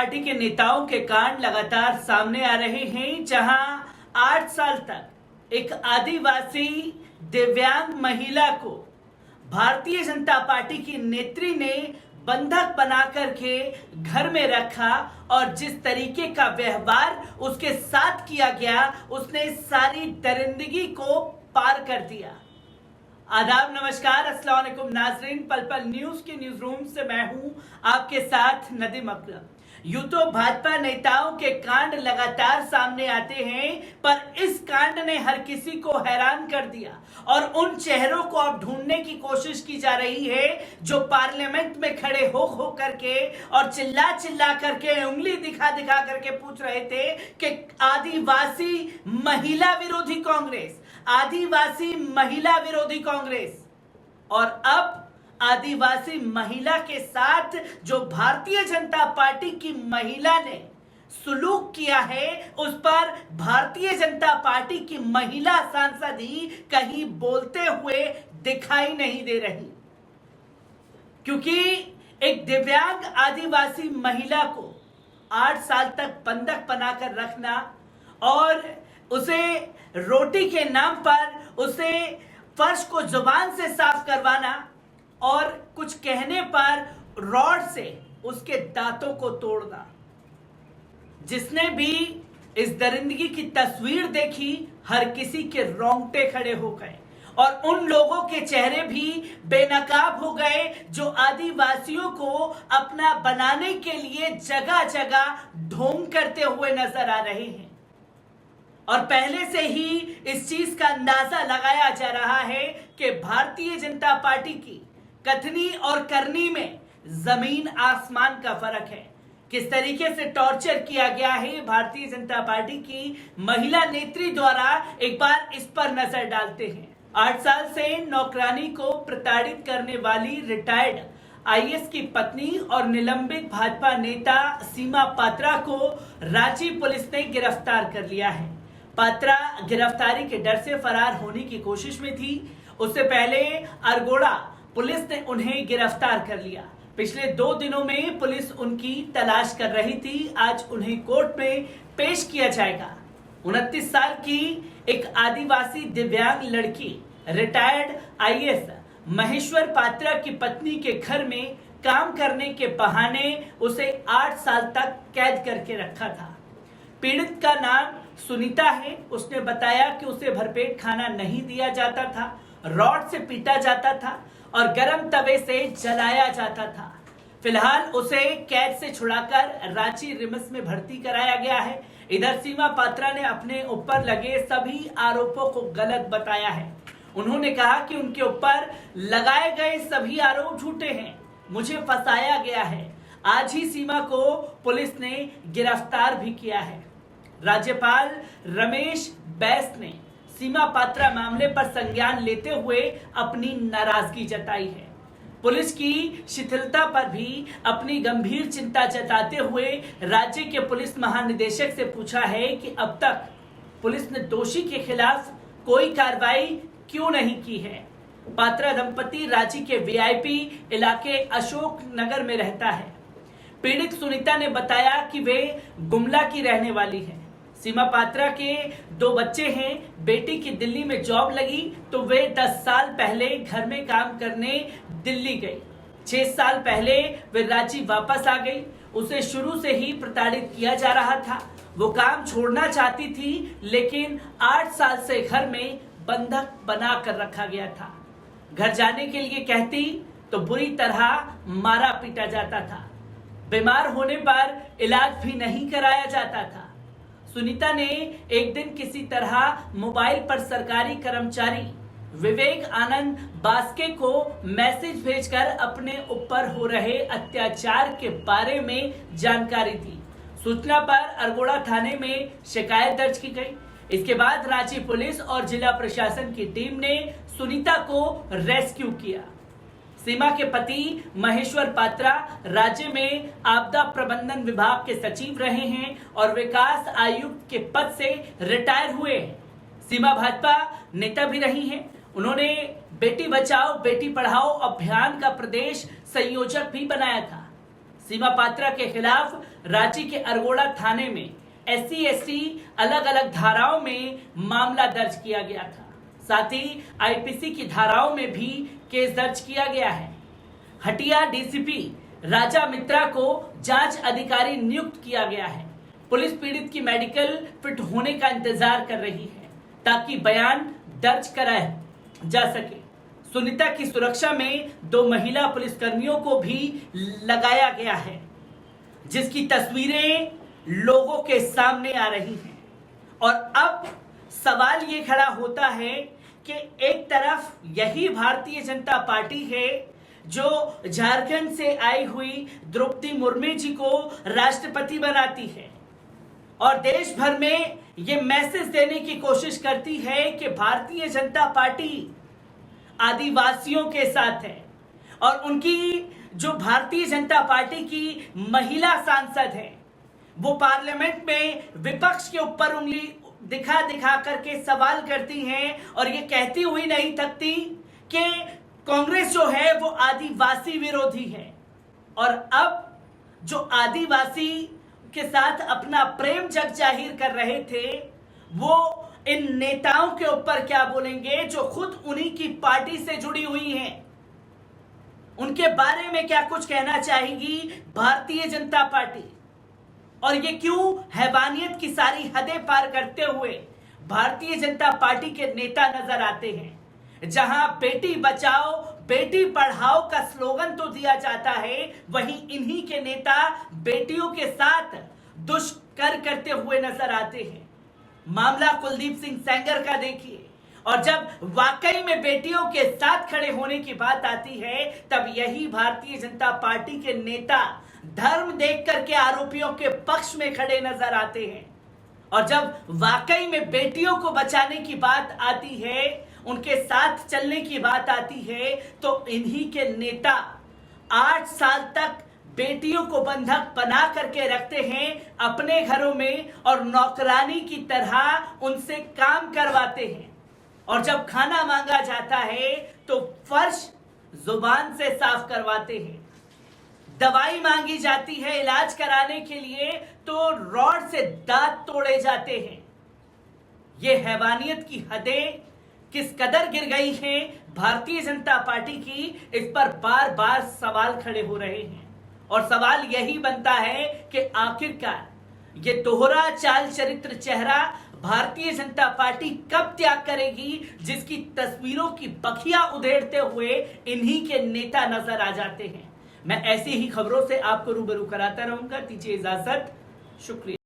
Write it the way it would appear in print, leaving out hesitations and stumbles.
Party के नेताओं के कांड लगातार सामने आ रहे हैं, जहां 8 साल तक एक आदिवासी दिव्यांग महिला को भारतीय जनता पार्टी की नेत्री ने बंधक बना करके घर में रखा और जिस तरीके का व्यवहार उसके साथ किया गया, उसने सारी दरिंदगी को पार कर दिया। आदाब, नमस्कार, अस्सलाम वालेकुम नाजरीन। पल पल न्यूज के न्यूज रूम से मैं हूं आपके साथ नदीम अकरम। यूं तो भाजपा नेताओं के कांड लगातार सामने आते हैं, पर इस कांड ने हर किसी को हैरान कर दिया और उन चेहरों को अब ढूंढने की कोशिश की जा रही है जो पार्लियामेंट में खड़े हो करके और चिल्ला चिल्ला करके, उंगली दिखा दिखा करके पूछ रहे थे कि आदिवासी महिला विरोधी कांग्रेस, आदिवासी महिला विरोधी कांग्रेस। और अब आदिवासी महिला के साथ जो भारतीय जनता पार्टी की महिला ने सुलूक किया है, उस पर भारतीय जनता पार्टी की महिला सांसद ही कहीं बोलते हुए दिखाई नहीं दे रही, क्योंकि एक दिव्यांग आदिवासी महिला को 8 साल तक बंधक बनाकर रखना और उसे रोटी के नाम पर उसे फर्श को जुबान से साफ करवाना और कुछ कहने पर रॉड से उसके दांतों को तोड़ना। जिसने भी इस दरिंदगी की तस्वीर देखी, हर किसी के रोंगटे खड़े हो गए और उन लोगों के चेहरे भी बेनकाब हो गए जो आदिवासियों को अपना बनाने के लिए जगह जगह ढोंग करते हुए नजर आ रहे हैं। और पहले से ही इस चीज का अंदाजा लगाया जा रहा है कि भारतीय जनता पार्टी की कथनी और करनी में जमीन आसमान का फर्क है। किस तरीके से टॉर्चर किया गया है भारतीय जनता पार्टी की महिला नेत्री द्वारा, एक बार इस पर नजर डालते हैं। 8 साल से नौकरानी को प्रताड़ित करने वाली रिटायर्ड आईएएस की पत्नी और निलंबित भाजपा नेता सीमा पात्रा को रांची पुलिस ने गिरफ्तार कर लिया है। पात्रा गिरफ्तारी के डर से फरार होने की कोशिश में थी। उससे पहले अरगोड़ा पुलिस ने उन्हें गिरफ्तार कर लिया। पिछले 2 दिनों में पुलिस उनकी तलाश कर रही थी। आज उन्हें कोर्ट में पेश किया जाएगा। 29 साल की एक आदिवासी दिव्यांग लड़की रिटायर्ड आईएएस महेश्वर पात्रा की पत्नी के घर में काम करने के बहाने उसे 8 साल तक कैद करके रखा था। पीड़ित का नाम सुनीता है। उसने बताया कि उसे भरपेट खाना नहीं दिया जाता था, रॉड से पीटा जाता था और गर्म तवे से जलाया जाता था। फिलहाल उसे कैद से छुड़ाकर रांची रिम्स में भर्ती कराया गया है। इधर सीमा पात्रा ने अपने ऊपर लगे सभी आरोपों को गलत बताया है। उन्होंने कहा कि उनके ऊपर लगाए गए सभी आरोप झूठे हैं, मुझे फंसाया गया है। आज ही सीमा को पुलिस ने गिरफ्तार भी किया है। राज्यपाल रमेश बैस ने सीमा पात्रा मामले पर संज्ञान लेते हुए अपनी नाराजगी जताई है। पुलिस की शिथिलता पर भी अपनी गंभीर चिंता जताते हुए राज्य के पुलिस महानिदेशक से पूछा है कि अब तक पुलिस ने दोषी के खिलाफ कोई कार्रवाई क्यों नहीं की है। पात्रा दंपति रांची के वीआईपी इलाके अशोक नगर में रहता है। पीड़ित सुनीता ने बताया कि वे गुमला की रहने वाली है। सीमा पात्रा के 2 बच्चे हैं। बेटी की दिल्ली में जॉब लगी तो वे 10 साल पहले घर में काम करने दिल्ली गई। 6 साल पहले वे रांची वापस आ गई। उसे शुरू से ही प्रताड़ित किया जा रहा था। वो काम छोड़ना चाहती थी, लेकिन 8 साल से घर में बंधक बना कर रखा गया था। घर जाने के लिए कहती तो बुरी तरह मारा पीटा जाता था। बीमार होने पर इलाज भी नहीं कराया जाता था। सुनीता ने एक दिन किसी तरह मोबाइल पर सरकारी कर्मचारी विवेक आनंद बास्के को मैसेज भेजकर अपने ऊपर हो रहे अत्याचार के बारे में जानकारी दी। सूचना पर अरगोड़ा थाने में शिकायत दर्ज की गई। इसके बाद रांची पुलिस और जिला प्रशासन की टीम ने सुनीता को रेस्क्यू किया। सीमा के पति महेश्वर पात्रा राज्य में आपदा प्रबंधन विभाग के सचिव रहे हैं और विकास आयुक्त के पद से रिटायर हुए हैं। सीमा भाजपा नेता भी रही हैं। उन्होंने बेटी बचाओ बेटी पढ़ाओ अभियान का प्रदेश संयोजक भी बनाया था। सीमा पात्रा के खिलाफ रांची के अरगोड़ा थाने में SC/ST अलग अलग धाराओं में मामला दर्ज किया गया था। साथ ही IPC की धाराओं में भी केस दर्ज किया गया है। हटिया DCP राजा मित्रा को जांच अधिकारी नियुक्त किया गया है। पुलिस पीड़ित की मेडिकल फिट होने का इंतजार कर रही है ताकि बयान दर्ज कराया जा सके। सुनीता की सुरक्षा में 2 महिला पुलिसकर्मियों को भी लगाया गया है, जिसकी तस्वीरें लोगों के सामने आ रही हैं। और अब सवाल ये खड़ा होता है कि एक तरफ यही भारतीय जनता पार्टी है जो झारखंड से आई हुई द्रौपदी मुर्मू जी को राष्ट्रपति बनाती है और देश भर में ये मैसेज देने की कोशिश करती है कि भारतीय जनता पार्टी आदिवासियों के साथ है। और उनकी जो भारतीय जनता पार्टी की महिला सांसद है वो पार्लियामेंट में विपक्ष के ऊपर उंगली दिखा दिखा करके सवाल करती हैं और ये कहती हुई नहीं थकती कि कांग्रेस जो है वो आदिवासी विरोधी है। और अब जो आदिवासी के साथ अपना प्रेम जग जाहिर कर रहे थे वो इन नेताओं के ऊपर क्या बोलेंगे जो खुद उन्हीं की पार्टी से जुड़ी हुई हैं। उनके बारे में क्या कुछ कहना चाहेगी भारतीय जनता पार्टी। और ये क्यों हैवानियत की सारी हदें पार करते हुए भारतीय जनता पार्टी के नेता नजर आते हैं। जहां बेटी बचाओ बेटी पढ़ाओ का स्लोगन तो दिया जाता है, वहीं इन्हीं के नेता बेटियों के साथ दुष्कर्म करते हुए नजर आते हैं। मामला कुलदीप सिंह सेंगर का देखिए। और जब वाकई में बेटियों के साथ खड़े होने की बात आती है तब यही भारतीय जनता पार्टी के नेता धर्म देख करके आरोपियों के पक्ष में खड़े नजर आते हैं। और जब वाकई में बेटियों को बचाने की बात आती है, उनके साथ चलने की बात आती है, तो इन्हीं के नेता 8 साल तक बेटियों को बंधक बना करके रखते हैं अपने घरों में और नौकरानी की तरह उनसे काम करवाते हैं। और जब खाना मांगा जाता है तो फर्श जुबान से साफ करवाते हैं। दवाई मांगी जाती है इलाज कराने के लिए तो रॉड से दांत तोड़े जाते हैं। ये हैवानियत की हदें किस कदर गिर गई हैं भारतीय जनता पार्टी की, इस पर बार बार सवाल खड़े हो रहे हैं। और सवाल यही बनता है कि आखिरकार ये दोहरा चाल चरित्र चेहरा भारतीय जनता पार्टी कब त्याग करेगी, जिसकी तस्वीरों की बखिया उधेड़ते हुए इन्हीं के नेता नजर आ जाते हैं। मैं ऐसी ही खबरों से आपको रूबरू कराता रहूंगा। दीजिए इजाजत, शुक्रिया।